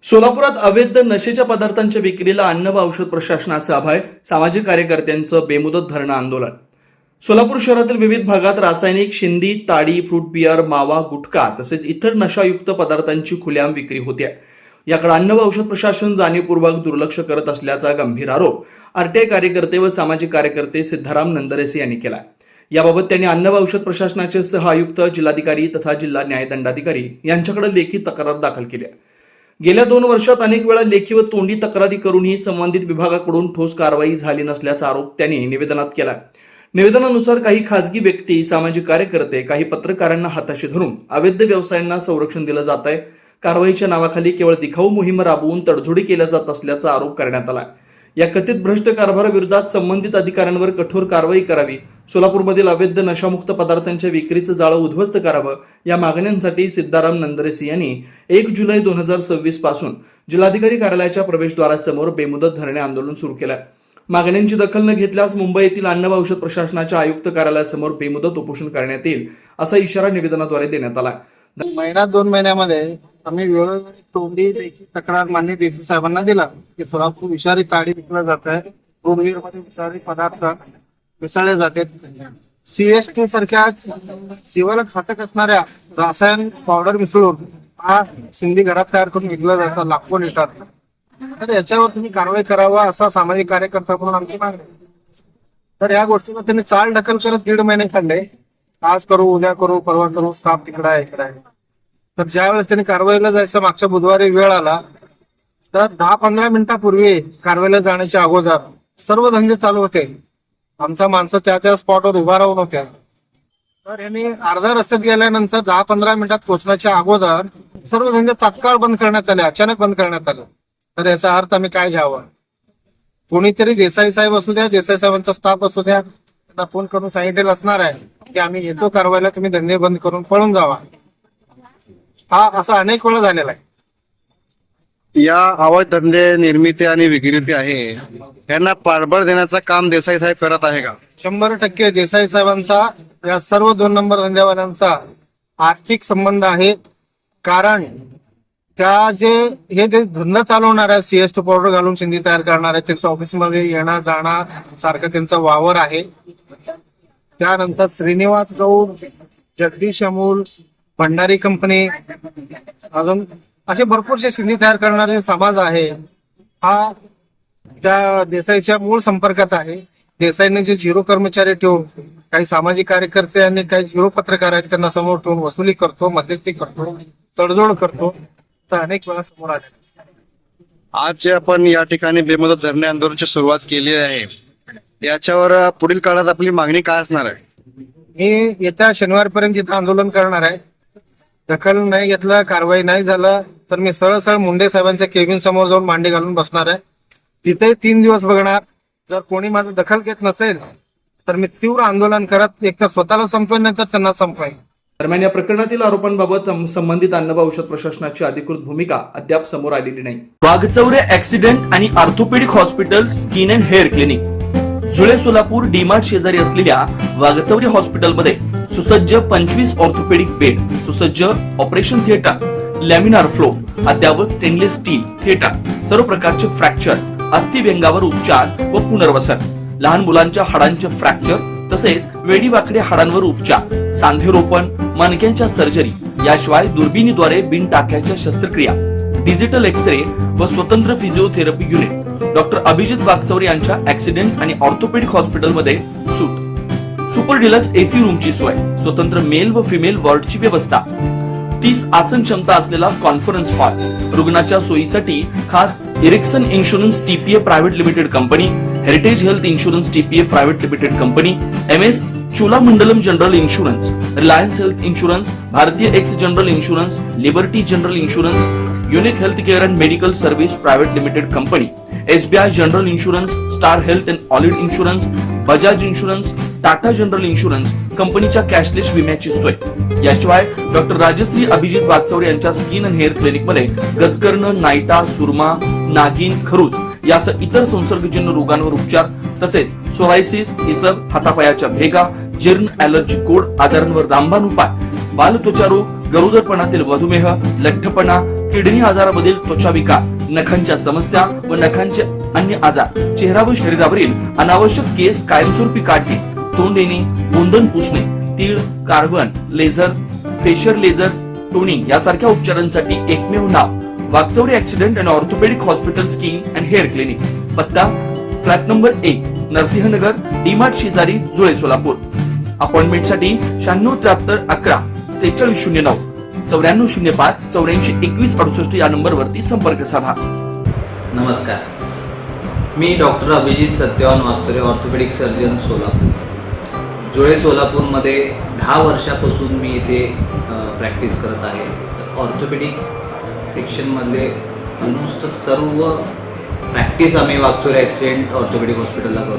सोलापुरात अवैध नशेच्या पदार्थांच्या विक्रीला अन्न व औषध प्रशासनाचं अभय, सामाजिक कार्यकर्त्यांचं बेमुदत धरणं आंदोलन. सोलापूर शहरातील विविध भागात रासायनिक शिंदी, ताडी, फ्रूट बियर, मावा, गुटखा तसेच इतर नशायुक्त पदार्थांची खुलेआम विक्री होते. याकडे अन्न व औषध प्रशासन जाणीवपूर्वक दुर्लक्ष करत असल्याचा गंभीर आरोप आरटीआय कार्यकर्ते व सामाजिक कार्यकर्ते सिद्धाराम नंदरेसे यांनी केला. याबाबत त्यांनी अन्न व औषध प्रशासनाचे सह आयुक्त, जिल्हाधिकारी तथा जिल्हा न्यायदंडाधिकारी यांच्याकडे लेखी तक्रार दाखल केली. गेल्या 2 वर्षात अनेक वेळा लेखी व तोंडी तक्रारी करूनही संबंधित विभागाकडून ठोस कारवाई झाली नसल्याचा आरोप त्यांनी निवेदनात केला. निवेदनानुसार काही खासगी व्यक्ती, सामाजिक कार्यकर्ते, काही पत्रकारांना हाताशी धरून अवैध व्यवसायांना संरक्षण दिलं जात आहे. कारवाईच्या नावाखाली केवळ दिखाऊ मोहीम राबवून तडजोडी केल्या जात असल्याचा आरोप करण्यात आला. या कथित भ्रष्ट कारभाराविरोधात संबंधित अधिकाऱ्यांवर कठोर कारवाई करावी, सोलापूरमधील अवैध नशामुक्त पदार्थांच्या विक्रीचं जाळं उद्ध्वस्त करावं, या मागण्यांसाठी सिद्धाराम नंदरेसे यांनी 1 जुलै 2026 पासून जिल्हाधिकारी कार्यालयाच्या प्रवेशद्वारासमोर बेमुदत धरणे आंदोलन सुरू केलं. मागण्यांची दखल न घेतल्यास मुंबई येथील अन्न व औषध प्रशासनाच्या आयुक्त कार्यालयासमोर बेमुदत उपोषण करण्यात येईल, असा इशारा निवेदनाद्वारे देण्यात आला. महिना 2 महिन्यामध्ये आम्ही वेळोवेळी तोंडी लेखी तक्रार मान्य देसी साहेबांना दिला की सोलापूर विषारी ताडी विकला जात आहे, फ्रूट मध्ये विषारी पदार्थ मिसळले जाते. CS2 सारख्या जीवाला घातक असणाऱ्या रासायन पावडर मिसळून हा सिंधी घरात तयार करून विकला जातं लाखो लिटर. तर याच्यावर तुम्ही कारवाई करावा असा सामाजिक कार्यकर्ता म्हणून आमची मागणी. तर या गोष्टीला त्यांनी चाल ढकल करत 1.5 महिने काढले. आज करू, उद्या करू, परवा करू, स्टाफ तिकडे आहे, इकडे आहे. तर ज्या वेळेस त्यांनी कारवाईला जायचं मागच्या बुधवारी वेळ आला तर 10-15 मिनिटापूर्वी कारवाईला जाण्याच्या अगोदर सर्व धंदे चालू होते. आमचा माणसं त्या स्पॉटवर उभा राहून होत्या. तर यांनी अर्ध्या रस्त्यात गेल्यानंतर 10-15 मिनिटात पोहोचण्याच्या अगोदर सर्व धंदे तात्काळ बंद करण्यात आले, अचानक बंद करण्यात आले. तर याचा अर्थ आम्ही काय घ्यावा? कोणीतरी देसाई साहेब असू द्या, देसाई साहेबांचा स्टाफ असू द्या, त्यांना फोन करून सांगितलेलं असणार आहे की आम्ही येतो कारवाईला, तुम्ही धंदे बंद करून पळून जावा. हा असा अनेक वेळा झालेला आहे. या अवैध धंदे निर्मिती आणि विक्री आहे यांना पाठबळ देण्याचं काम देसाई साहेब करत आहे का? 100% देसाई साहेबांचा या सर्व 2 नंबर धंदेवाल्यांचा आर्थिक संबंध आहे. कारण त्या हे धंदा चालवणार आहे, CS2 पावडर घालून शिंदी तयार करणार आहे, त्यांच्या ऑफिसमध्ये येणं जाणं सारखं त्यांचा वावर आहे. त्यानंतर श्रीनिवास गौड, जगदीश अमूल, भंडारी कंपनी, अजून असे भरपूरसे शिंदी तयार करणारे समाज आहे. हा त्या देसाईच्या मूळ संपर्कात आहे. देसाईने जे 0 कर्मचारी ठेवून काही सामाजिक कार्यकर्ते आणि काही 0 पत्रकार आहेत त्यांना समोर ठेवून वसुली करतो, मध्यस्थी करतो, तडजोड करतो, अनेक वेळा समोर आले. आज जे आपण या ठिकाणी बेमुदत धरणे आंदोलनाची सुरुवात केली आहे, याच्यावर पुढील काळात आपली मागणी काय असणार आहे? मी येत्या शनिवारपर्यंत इथं आंदोलन करणार आहे. दखल नाही घेतलं, कारवाई नाही झालं तर मी सरळ मुंडे साहेबांच्या केबिन समोर जाऊन मांडी घालून बसणार आहे. तिथे 3 दिवस बघणार. जर कोणी माझं दखल घेत नसेल तर मी तीव्र आंदोलन करत एकतर स्वतःला संपवेन, नाही तर त्यांना संपवेन. दरम्यान या प्रकरणातील आरोपांबाबत संबंधित अन्न व औषध प्रशासनाची अधिकृत भूमिका अद्याप समोर आलेली नाही. वाघचौरे ऍक्सिडेंट आणि orthopaedic hospital, skin and hair clinic, जुळे, सोलापूर डीमार्ट शेजारी असलेल्या वाघचौरे हॉस्पिटलमध्ये सुसज्ज 25 ऑर्थोपेडिक बेड, सुसज्ज ऑपरेशन थिएटर, लॅमिनार फ्लो, अद्यावत स्टेनलेस स्टील थिएटर, सर्व प्रकारचे फ्रॅक्चर, अस्थिव्यंगावर उपचार व पुनर्वसन, लहान मुलांच्या हाडांचे फ्रॅक्चर तसेच वेडीवाकड्या हाडांवर उपचार, सांधेरोपण, मणक्यांच्या सर्जरी, याशिवाय दुर्बिणीद्वारे बिन टाक्याच्या शस्त्रक्रिया, डिजिटल एक्सरे व स्वतंत्र physiotherapy unit. Doctor Abhijit Waghchaure यांच्या ऍक्सिडेंट आणि ऑर्थोपेडिक हॉस्पिटलमध्ये सूट, सुपर डिलक्स AC रूमची सोय, स्वतंत्र मेल व फिमेल वॉर्डची व्यवस्था, 30 आसन क्षमता असलेला कॉन्फरन्स हॉल, रुग्णाच्या सोयीसाठी खास Ericson insurance TPA private limited company, Heritage health insurance TPA private limited company, MS Cholamandalam general insurance, Reliance health insurance, Bhartiya AXA general insurance, Liberty general insurance, Unique health care and medical service private limited company, SBI general insurance, Star health and allied insurance, Bajaj insurance, Tata general insurance कंपनीच्या cashless विम्याची सोय. याशिवाय doctor Rajshri Abhijit Waghchaure यांच्या skin and hair clinic मध्ये गजकर्ण, नायटा, सुरमा, नागिन, खरूज यासह इतर संसर्गजन्य रोगांवर उपचार तसेच सोरायसिस, इसब, हातापायाच्या भेगा, जीर्ण, ॲलर्जी, गोड आजारांवर रामबाण उपाय, बालत्वचा रोग, गरोदरपणातील मधुमेह, लठ्ठपणा, किडनी आजारामधील त्वचा विकार, नखांच्या समस्या व नखांचे अन्य आजार, चेहरा व शरीरावरील अनावश्यक केस कायमस्वरूपी काढणे, तोंड येणे, गोंधन पुसणे, तीळ, carbon, laser, facial laser, toning यासारख्या उपचारांसाठी एकमेव नाव Wagchaure accident and orthopedic hospital skin and hair clinic. पत्ता फ्लॅट नंबर 1, नरसिंहनगर, डीमार्ट शेजारी, जुळे, सोलापूर. अपॉइंटमेंटसाठी 9673 11 4309 9405 84 21 68 या नंबरवरती संपर्क साधा. नमस्कार, मी doctor Abhijit Satyawan Wagchaure, orthopedic surgeon, Solapur. Jule सोलापूरमध्ये 10 वर्षापासून मी इथे प्रॅक्टिस करत आहे. ऑर्थोपेडिक सेक्शनमधले ऑलमोस्ट सर्व प्रॅक्टिस आम्ही वागचौरे ॲक्सिडेंट ऑर्थोपेडिक हॉस्पिटलला करतो.